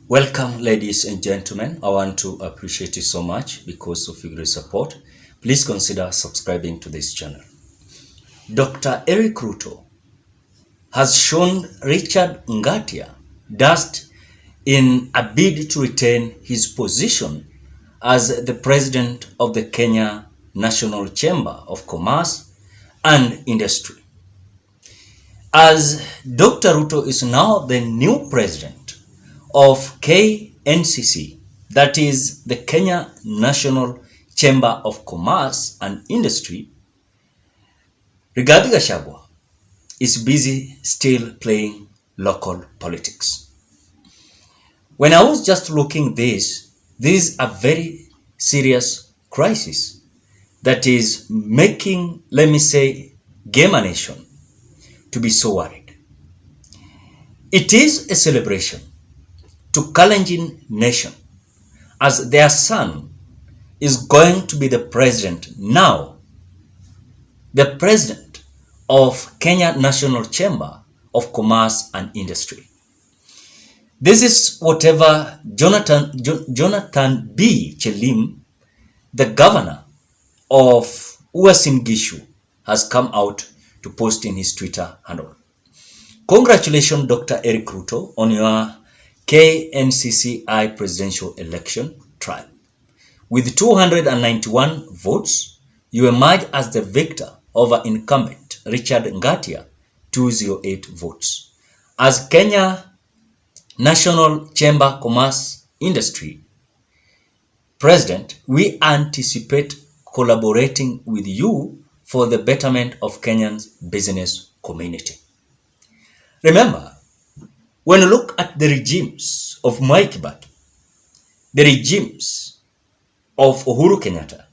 Welcome, ladies and gentlemen. I want to appreciate you so much because of your support. Please consider subscribing to this channel. Dr. Eric Ruto has shown Richard Ngatia dust in a bid to retain his position as the president of the Kenya National Chamber of Commerce and Industry. As Dr. Ruto is now the new president of KNCCI, that is the Kenya National Chamber of Commerce and Industry, Rigathi Gachagua is busy still playing local politics. When I was just looking this is a very serious crisis that is making, let me say, Gema nation to be so worried. It is a celebration to Kalenjin nation as their son is going to be the president now, the president of Kenya National Chamber of Commerce and Industry. This is whatever Jonathan B. Chelim, the governor of Uasin Gishu, has come out to post in his Twitter handle. Congratulations, Dr. Eric Ruto, on your KNCCI presidential election trial. With 291 votes, you emerge as the victor over incumbent Richard Ngatia, 208 votes. As Kenya National Chamber Commerce Industry President, we anticipate collaborating with you for the betterment of Kenya's business community. Remember, when you look at the regimes of Mwai Kibaki, the regimes of Uhuru Kenyatta,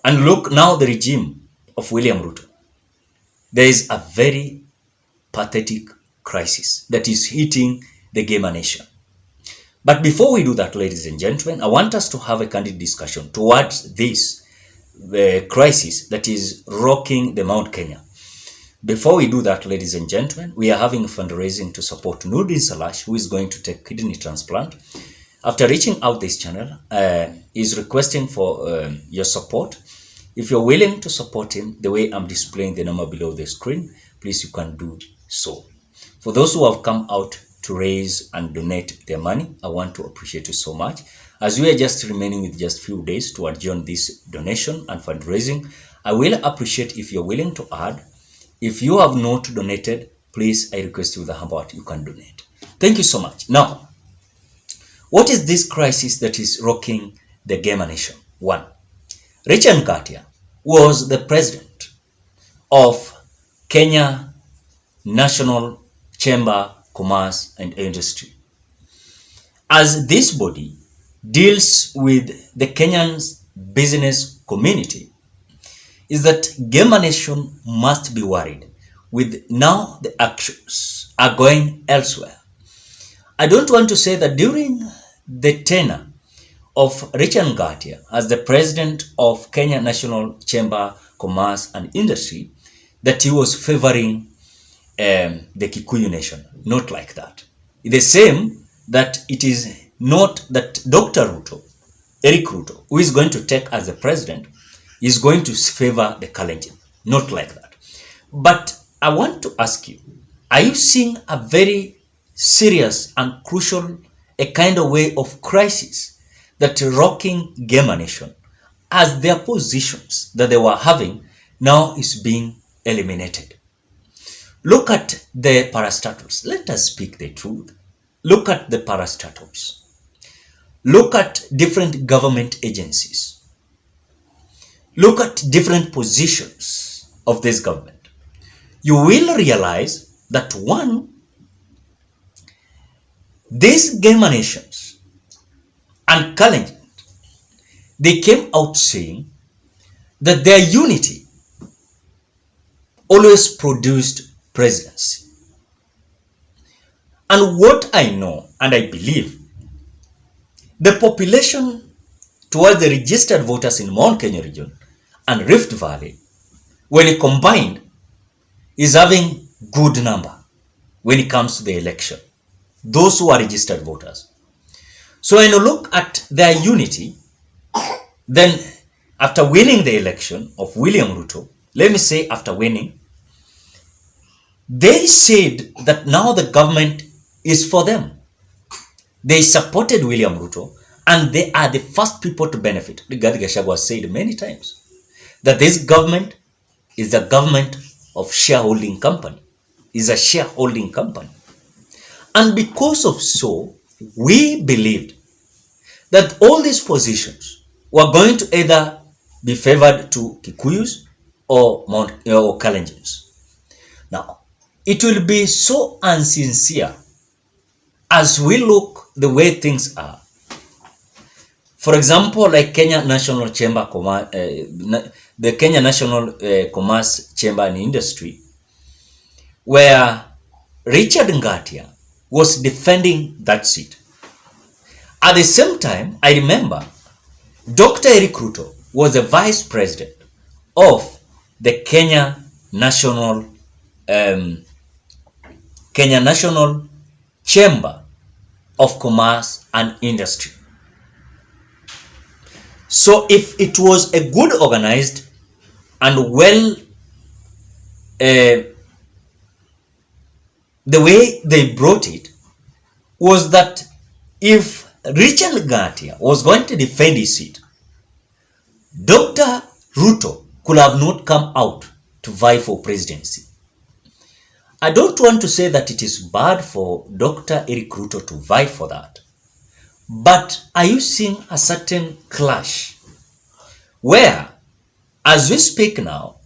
and look now the regime of William Ruto, there is a very pathetic crisis that is hitting the Gema nation. But before we do that, ladies and gentlemen, I want us to have a candid discussion towards this crisis that is rocking the Mount Kenya. Before we do that, ladies and gentlemen, we are having a fundraising to support Nurdin Salash, who is going to take kidney transplant. After reaching out this channel, is requesting for your support. If you're willing to support him the way I'm displaying the number below the screen, please you can do so. For those who have come out to raise and donate their money, I want to appreciate you so much. As we are just remaining with just few days to adjourn this donation and fundraising, I will appreciate if you're willing to add. If you have not donated, please, I request you the about you can donate. Thank you so much. Now, what is this crisis that is rocking the Gema nation? One, Richard Ngatia was the president of Kenya National Chamber Commerce and Industry. As this body deals with the Kenyan's business community, is that Gema nation must be worried with now the actions are going elsewhere. I don't want to say that during the tenure of Richard Ngatia as the president of Kenya National Chamber Commerce and Industry that he was favoring the Kikuyu nation. Not like that. The same that it is not that Dr. Ruto, Eric Ruto, who is going to take as the president, is going to favor the Kalenjin. Not like that. But I want to ask you, are you seeing a very serious and crucial, a kind of way of crisis that rocking Gema nation as their positions that they were having now is being eliminated? Look at the parastatals. Let us speak the truth. Look at the parastatals. Look at different government agencies. Look at different positions of this government. You will realize that one, these Gema nations and Kalenjin, they came out saying that their unity always produced presidency. And what I know and I believe, the population towards the registered voters in Mount Kenya region and Rift Valley, when it combined, is having good number when it comes to the election. Those who are registered voters. So when you look at their unity, then after winning the election of William Ruto, let me say after winning, they said that now the government is for them. They supported William Ruto and they are the first people to benefit. Rigathi Gachagua said many times that this government is the government of shareholding company, is a shareholding company. And because of so, we believed that all these positions were going to either be favored to Kikuyus or Kalenjins. Now, it will be so unsincere as we look the way things are. For example, like Kenya National Chamber, the Kenya National Commerce Chamber and Industry, where Richard Ngatia was defending that seat. At the same time, I remember Dr. Eric Ruto was the vice president of the Kenya National Chamber of Commerce and Industry. So if it was a good organized and well, the way they brought it was that if Richard Ngatia was going to defend his seat, Dr. Ruto could have not come out to vie for presidency. I don't want to say that it is bad for Dr. Eric Ruto to vie for that. But are you seeing a certain clash where, as we speak now,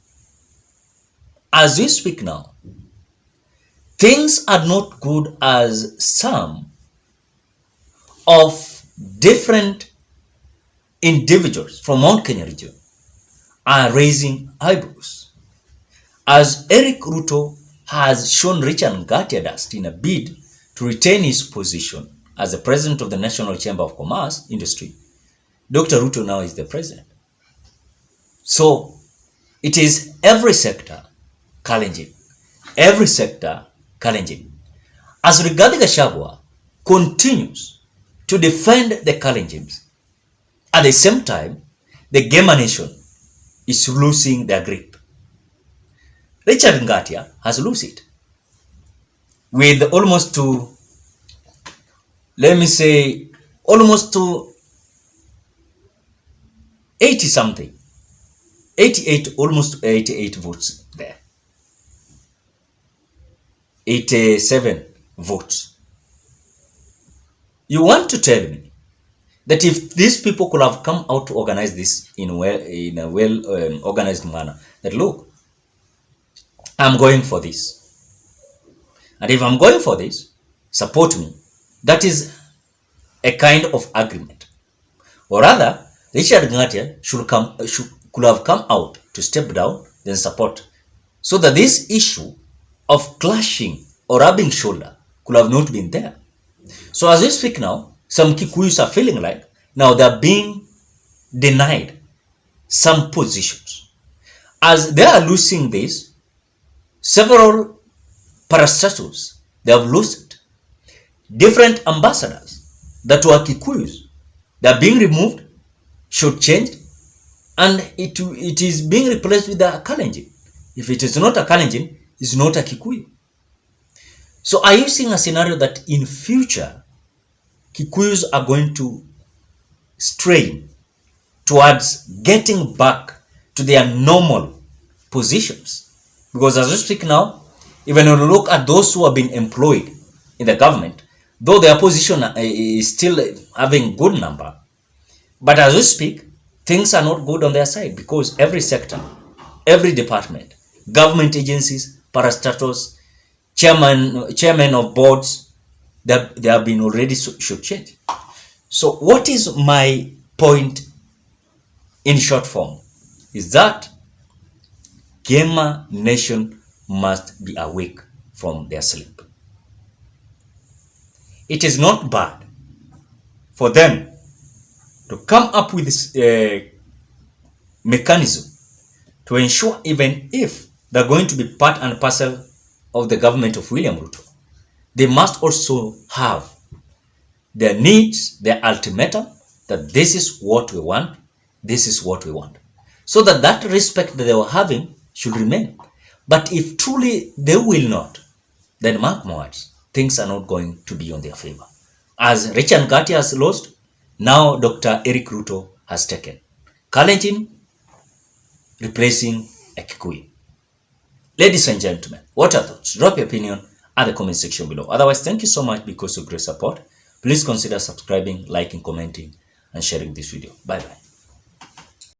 things are not good as some of different individuals from Mount Kenya region are raising eyebrows, as Eric Ruto has shown Richard Ngatia dust in a bid to retain his position as the president of the National Chamber of Commerce Industry. Dr. Ruto now is the president. So it is every sector challenging, every sector challenging. As Rigathi Gachagua continues to defend the Kalenjins, at the same time, the Gema nation is losing their grip. Richard Ngatia has lost it with almost to, let me say, almost to 80 something, 88, almost 88 votes there. 87 votes. You want to tell me that if these people could have come out to organize this in a well organized manner, that look, I'm going for this. And if I'm going for this, support me. That is a kind of agreement. Or rather, Richard Ngatia could have come out to step down, then support. So that this issue of clashing or rubbing shoulder could have not been there. So as we speak now, some Kikuyus are feeling like now they're being denied some positions. As they are losing this, several parastatals, they have lost it. Different ambassadors that were Kikuyus, they are being removed, should change, and it is being replaced with a Kalenjin. If it is not a Kalenjin, it's not a Kikuyu. So are you seeing a scenario that in future, Kikuyus are going to strain towards getting back to their normal positions? Because as we speak now, even when you look at those who have been employed in the government, though their position is still having good number, but as we speak, things are not good on their side because every sector, every department, government agencies, parastatals, chairman of boards, they have been already should change. So what is my point in short form is that Gema nation must be awake from their sleep. It is not bad for them to come up with this mechanism to ensure even if they're going to be part and parcel of the government of William Ruto, they must also have their needs, their ultimatum, that this is what we want, this is what we want. So that respect that they were having should remain. But if truly they will not, then mark my words, things are not going to be on their favor. As Richard Ngatia has lost, now Dr. Eric Ruto has taken. Kalenjin replacing a Kikuyu. Ladies and gentlemen, what are thoughts? Drop your opinion at the comment section below. Otherwise, thank you so much because of great support. Please consider subscribing, liking, commenting, and sharing this video. Bye-bye.